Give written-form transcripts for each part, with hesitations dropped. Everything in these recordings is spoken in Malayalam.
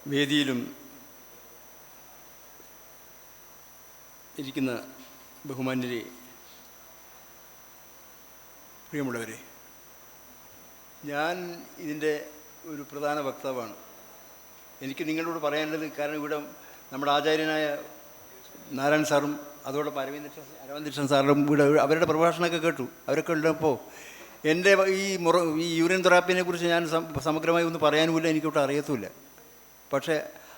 വേദിയിലും ഇരിക്കുന്ന ബഹുമാന്യരെ, പ്രിയമുള്ളവരെ, ഞാൻ ഇതിൻ്റെ ഒരു പ്രധാന വക്താവാണ്. എനിക്ക് നിങ്ങളോട് പറയാനുള്ളത്, കാരണം ഇവിടെ നമ്മുടെ ആചാര്യനായ നാരായൺ സാറും അതോടൊപ്പം അരവിന്ദൻ സാറും ഇവിടെ അവരുടെ പ്രഭാഷണമൊക്കെ കേട്ടു. അവരൊക്കെ ഉള്ളപ്പോൾ എൻ്റെ ഈ യൂറിൻ തെറാപ്പിനെ കുറിച്ച് ഞാൻ സമഗ്രമായി ഒന്നും പറയാനുമില്ല, എനിക്കൊട്ടും അറിയത്തുമില്ല. പക്ഷേ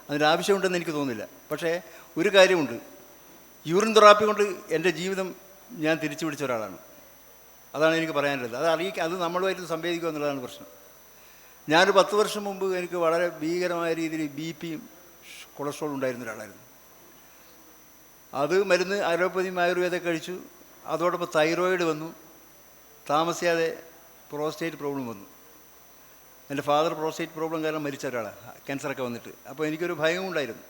അതിനാവശ്യമുണ്ടെന്ന് എനിക്ക് തോന്നുന്നില്ല. പക്ഷേ ഒരു കാര്യമുണ്ട്, യൂറിൻ തെറാപ്പി കൊണ്ട് എൻ്റെ ജീവിതം ഞാൻ തിരിച്ചു പിടിച്ച ഒരാളാണ്. അതാണ് എനിക്ക് പറയാനുള്ളത്. അത് നമ്മളുമായിട്ട് സംവേദിക്കുക എന്നുള്ളതാണ് പ്രശ്നം. ഞാനൊരു 10 വർഷം മുമ്പ് എനിക്ക് വളരെ ഭീകരമായ രീതിയിൽ BP-യും കൊളസ്ട്രോളും ഉണ്ടായിരുന്ന ഒരാളായിരുന്നു. അത് മരുന്ന് അലോപ്പതിയും ആയുർവേദം കഴിച്ചു. അതോടൊപ്പം തൈറോയിഡ് വന്നു. താമസിയാതെ പ്രോസ്റ്റേറ്റ് പ്രോബ്ലം വന്നു. എൻ്റെ ഫാദർ പ്രോസ്റ്റേറ്റ് പ്രോബ്ലം കാരണം മരിച്ച ഒരാളാണ്, ക്യാൻസറൊക്കെ വന്നിട്ട്. അപ്പോൾ എനിക്കൊരു ഭയവും ഉണ്ടായിരുന്നു.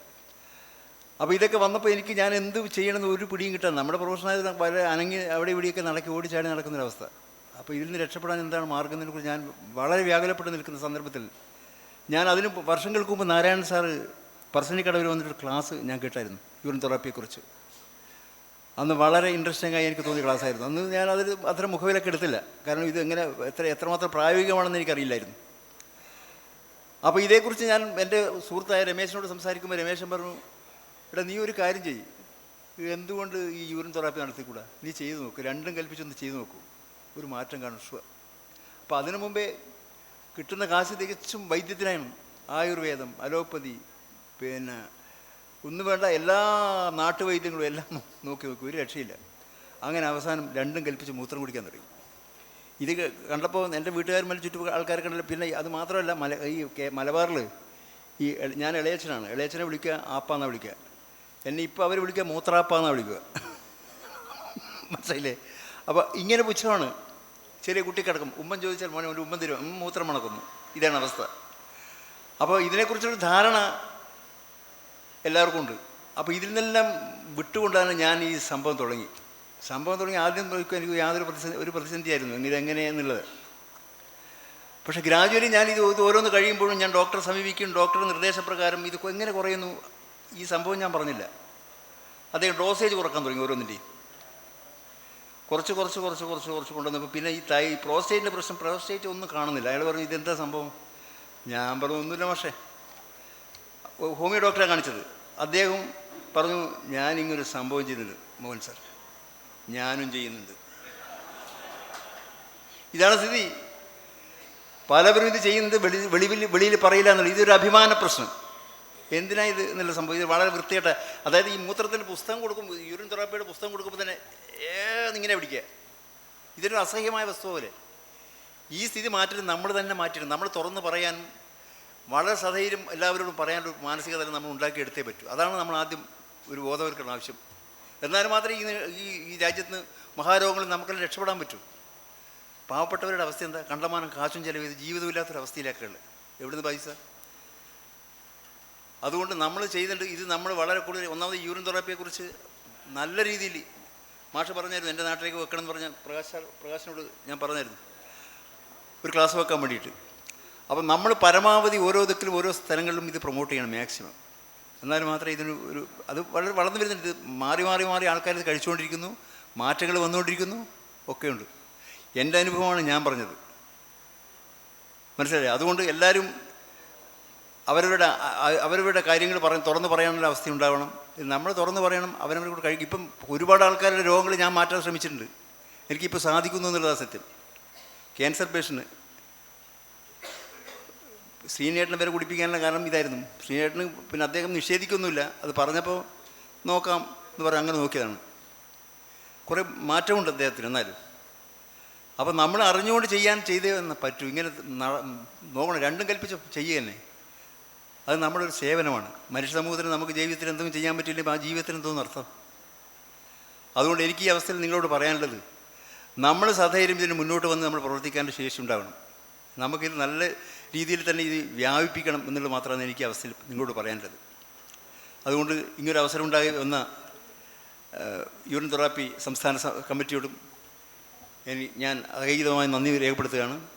അപ്പോൾ ഇതൊക്കെ വന്നപ്പോൾ ഞാൻ എന്ത് ചെയ്യണമെന്ന് ഒരു പിടിയും കിട്ടാൻ, നമ്മുടെ പ്രൊഫഷണായത് വളരെ അനങ്ങി അവിടെ ഇവിടെയൊക്കെ ഓടിച്ചാടി നടക്കുന്നൊരവസ്ഥ. അപ്പോൾ ഇതിൽ നിന്ന് രക്ഷപ്പെടാൻ എന്താണ് മാർഗം എന്നതിനെക്കുറിച്ച് ഞാൻ വളരെ വ്യാകുലപ്പെട്ട് നിൽക്കുന്ന സന്ദർഭത്തിൽ അതിന് വർഷങ്ങൾക്ക് മുമ്പ് നാരായണൻ സാറ് പറശ്ശിനിക്കടവിൽ വന്നിട്ടൊരു ക്ലാസ് ഞാൻ കേട്ടായിരുന്നു യൂറിൻ തെറാപ്പിയെക്കുറിച്ച്. അന്ന് വളരെ ഇൻട്രസ്റ്റിംഗ് ആയി എനിക്ക് തോന്നിയ ക്ലാസ്സായിരുന്നു. അന്ന് ഞാനതിൽ അത്ര മുഖവിലൊക്കെ എടുത്തില്ല, കാരണം ഇത് എത്രമാത്രം പ്രായോഗികമാണെന്ന് എനിക്കറിയില്ലായിരുന്നു. അപ്പോൾ ഇതേക്കുറിച്ച് ഞാൻ എൻ്റെ സുഹൃത്തായ രമേശിനോട് സംസാരിക്കുമ്പോൾ രമേശൻ പറഞ്ഞു, എടാ നീ ഒരു കാര്യം ചെയ്യ്, എന്തുകൊണ്ട് ഈ യൂറിൻ തെറാപ്പി നടത്തിക്കൂടാ, നീ ചെയ്ത് നോക്ക്, രണ്ടും കൽപ്പിച്ചൊന്ന് ചെയ്ത് നോക്കൂ, ഒരു മാറ്റം കാണും ഷുവർ. അപ്പോൾ അതിനു മുമ്പേ കിട്ടുന്ന കാശ് തികച്ചും വൈദ്യത്തിനാണ്. ആയുർവേദം, അലോപ്പതി, പിന്നെ ഒന്നും വേണ്ട എല്ലാ നാട്ടുവൈദ്യങ്ങളും എല്ലാം നോക്കി ഒരു രക്ഷയില്ല. അങ്ങനെ അവസാനം രണ്ടും കൽപ്പിച്ച് മൂത്രം കുടിക്കാൻ തുടങ്ങി. ഇത് കണ്ടപ്പോൾ എൻ്റെ വീട്ടുകാർ ചുറ്റും ആൾക്കാരെ കണ്ടല്ലോ. പിന്നെ അത് മാത്രമല്ല, മലബാറിൽ ഞാൻ ഇളയച്ചനാണ്, ഇളയച്ചനെ വിളിക്കുക ആപ്പാന്നാണ് വിളിക്കുക. എന്നെ ഇപ്പോൾ അവർ വിളിക്കുക മൂത്രാപ്പാന്നാണ് വിളിക്കുക. മനസ്സിലായില്ലേ? അപ്പോൾ ഇങ്ങനെ പുച്ഛമാണ്. ചെറിയ കുട്ടി കിടക്കും, ഉമ്മൻ ചോദിച്ചാൽ മോനെ ഒരു ഉമ്മൻ തരും, മൂത്രം മണക്കുന്നു. ഇതാണ് അവസ്ഥ. അപ്പോൾ ഇതിനെക്കുറിച്ചൊരു ധാരണ എല്ലാവർക്കും ഉണ്ട്. അപ്പോൾ ഇതിൽ നിന്നെല്ലാം വിട്ടുകൊണ്ടാണ് ഞാൻ ഈ സംഭവം തുടങ്ങി. ആദ്യം നോക്കുക എനിക്ക് യാതൊരു പ്രതിസന്ധിയായിരുന്നു ഇതെങ്ങനെയെന്നുള്ളത്. പക്ഷേ ഗ്രാജുവലി ഇത് ഓരോന്ന് കഴിയുമ്പോഴും ഞാൻ ഡോക്ടറെ സമീപിക്കും. ഡോക്ടറുടെ നിർദ്ദേശപ്രകാരം ഇത് എങ്ങനെ കുറയുന്നു, ഈ സംഭവം ഞാൻ പറഞ്ഞില്ല. അദ്ദേഹം ഡോസേജ് കുറക്കാൻ തുടങ്ങി. ഓരോന്നിൻ്റെയും കുറച്ച് കൊണ്ടുവന്നപ്പോൾ പിന്നെ ഈ പ്രോസ്റ്റേറ്റിൻ്റെ പ്രശ്നം, പ്രോസ്റ്റേറ്റ് ഒന്നും കാണുന്നില്ല. അയാൾ പറഞ്ഞു ഇതെന്താ സംഭവം? ഞാൻ പറഞ്ഞു ഒന്നുമില്ല പക്ഷേ. ഹോമിയോ ഡോക്ടറെ കാണിച്ചത്. അദ്ദേഹം പറഞ്ഞു ഞാനിങ്ങനൊരു സംഭവം ചെയ്യുന്നുണ്ട് മോഹൻ സാർ, ഞാനും ചെയ്യുന്നുണ്ട്. ഇതാണ് സ്ഥിതി. പലവരും ഇത് ചെയ്യുന്നത് വെളിയിൽ പറയില്ല എന്നുള്ളത്. ഇതൊരു അഭിമാന പ്രശ്നം. എന്തിനാ ഇത് എന്നുള്ള സംഭവം? ഇത് വളരെ വൃത്തിയായിട്ട്, അതായത് ഈ മൂത്രത്തിൻ്റെ പുസ്തകം കൊടുക്കുമ്പോൾ, യൂറിൻ തെറാപ്പിയുടെ പുസ്തകം കൊടുക്കുമ്പോൾ തന്നെ ഇങ്ങനെ പിടിക്കുക. ഇതൊരു അസഹ്യമായ വസ്തു പോലെ. ഈ സ്ഥിതി മാറ്റിയിട്ട് നമ്മൾ തന്നെ മാറ്റിയിട്ട് നമ്മൾ തുറന്ന് പറയാനും വളരെ സധൈര്യം എല്ലാവരോടും പറയാനൊരു മാനസികത നമ്മൾ ഉണ്ടാക്കിയെടുത്തേ പറ്റൂ. അതാണ് നമ്മൾ ആദ്യം ഒരു ബോധവൽക്കരണം ആവശ്യം. എന്നാൽ മാത്രമേ ഈ രാജ്യത്ത് നിന്ന് മഹാരോഗങ്ങളിൽ നമുക്കെല്ലാം രക്ഷപ്പെടാൻ പറ്റൂ. പാവപ്പെട്ടവരുടെ അവസ്ഥ എന്താ? കണ്ടമാനം കാശും ചെലവ് ചെയ്ത് ജീവിതമില്ലാത്തൊരവസ്ഥയിലേക്കുള്ളത്. എവിടുന്ന് പൈസ? അതുകൊണ്ട് നമ്മൾ ചെയ്യുന്നുണ്ട്. ഇത് നമ്മൾ വളരെ കൂടുതൽ, ഒന്നാമത് യൂറിൻ തെറാപ്പിയെക്കുറിച്ച് നല്ല രീതിയിൽ മാഷ് പറഞ്ഞായിരുന്നു. എൻ്റെ നാട്ടിലേക്ക് വെക്കണം എന്ന് പറഞ്ഞ പ്രകാശിനോട് ഞാൻ പറഞ്ഞായിരുന്നു ഒരു ക്ലാസ് വെക്കാൻ വേണ്ടിയിട്ട്. അപ്പം നമ്മൾ പരമാവധി ഓരോ ദിക്കിലും ഓരോ സ്ഥലങ്ങളിലും ഇത് പ്രൊമോട്ട് ചെയ്യണം മാക്സിമം. എന്നാലും മാത്രമേ അത് വളരെ വളർന്നു വരുന്നുണ്ട്. ഇത് മാറി ആൾക്കാർ ഇത് കഴിച്ചുകൊണ്ടിരിക്കുന്നു, മാറ്റങ്ങൾ വന്നുകൊണ്ടിരിക്കുന്നു, ഒക്കെയുണ്ട്. എൻ്റെ അനുഭവമാണ് ഞാൻ പറഞ്ഞത്, മനസ്സിലായി? അതുകൊണ്ട് എല്ലാവരും അവരവരുടെ കാര്യങ്ങൾ തുറന്ന് പറയാനുള്ള അവസ്ഥ ഉണ്ടാവണം. നമ്മൾ തുറന്ന് പറയണം, അവരവരോട് കഴിക്കും. ഇപ്പം ഒരുപാട് ആൾക്കാരുടെ രോഗങ്ങൾ ഞാൻ മാറ്റാൻ ശ്രമിച്ചിട്ടുണ്ട്. എനിക്കിപ്പോൾ സാധിക്കുന്നു എന്നുള്ളതാണ് സത്യം. ക്യാൻസർ പേഷ്യൻ്റ് ശ്രീനേട്ടനെ വരെ കുടിപ്പിക്കാനുള്ള കാരണം ഇതായിരുന്നു. ശ്രീനേട്ടന് പിന്നെ അദ്ദേഹം നിഷേധിക്കൊന്നുമില്ല. അത് പറഞ്ഞപ്പോൾ നോക്കാം എന്ന് പറഞ്ഞ് അങ്ങനെ നോക്കിയതാണ്. കുറേ മാറ്റമുണ്ട് അദ്ദേഹത്തിന് എന്നാലും. അപ്പം നമ്മൾ അറിഞ്ഞുകൊണ്ട് ചെയ്തേ പറ്റൂ. ഇങ്ങനെ നോക്കണം, രണ്ടും കൽപ്പിച്ച് ചെയ്യുക തന്നെ. അത് നമ്മുടെ ഒരു സേവനമാണ്. മനുഷ്യ സമൂഹത്തിന് നമുക്ക് ജീവിതത്തിൽ എന്തെങ്കിലും ചെയ്യാൻ പറ്റില്ലെങ്കിൽ ആ ജീവിതത്തിന് എന്തോന്ന് അർത്ഥം? അതുകൊണ്ട് എനിക്ക് ഈ അവസ്ഥയിൽ നിങ്ങളോട് പറയാനുള്ളത്, നമ്മൾ സധൈര്യം ഇതിന് മുന്നോട്ട് വന്ന് നമ്മൾ പ്രവർത്തിക്കാനുള്ള ശേഷി ഉണ്ടാവണം. നമുക്കിത് നല്ല രീതിയിൽ തന്നെ ഇത് വ്യാപിപ്പിക്കണം എന്നുള്ളത് മാത്രമാണ് എനിക്ക് അവസ്ഥയിൽ നിങ്ങളോട് പറയാനുള്ളത്. അതുകൊണ്ട് ഇങ്ങനൊരു അവസരം ഉണ്ടായി വന്ന യൂറിൻ തെറാപ്പി സംസ്ഥാന കമ്മിറ്റിയോടും ഞാൻ അകൈതമായി നന്ദി രേഖപ്പെടുത്തുകയാണ്.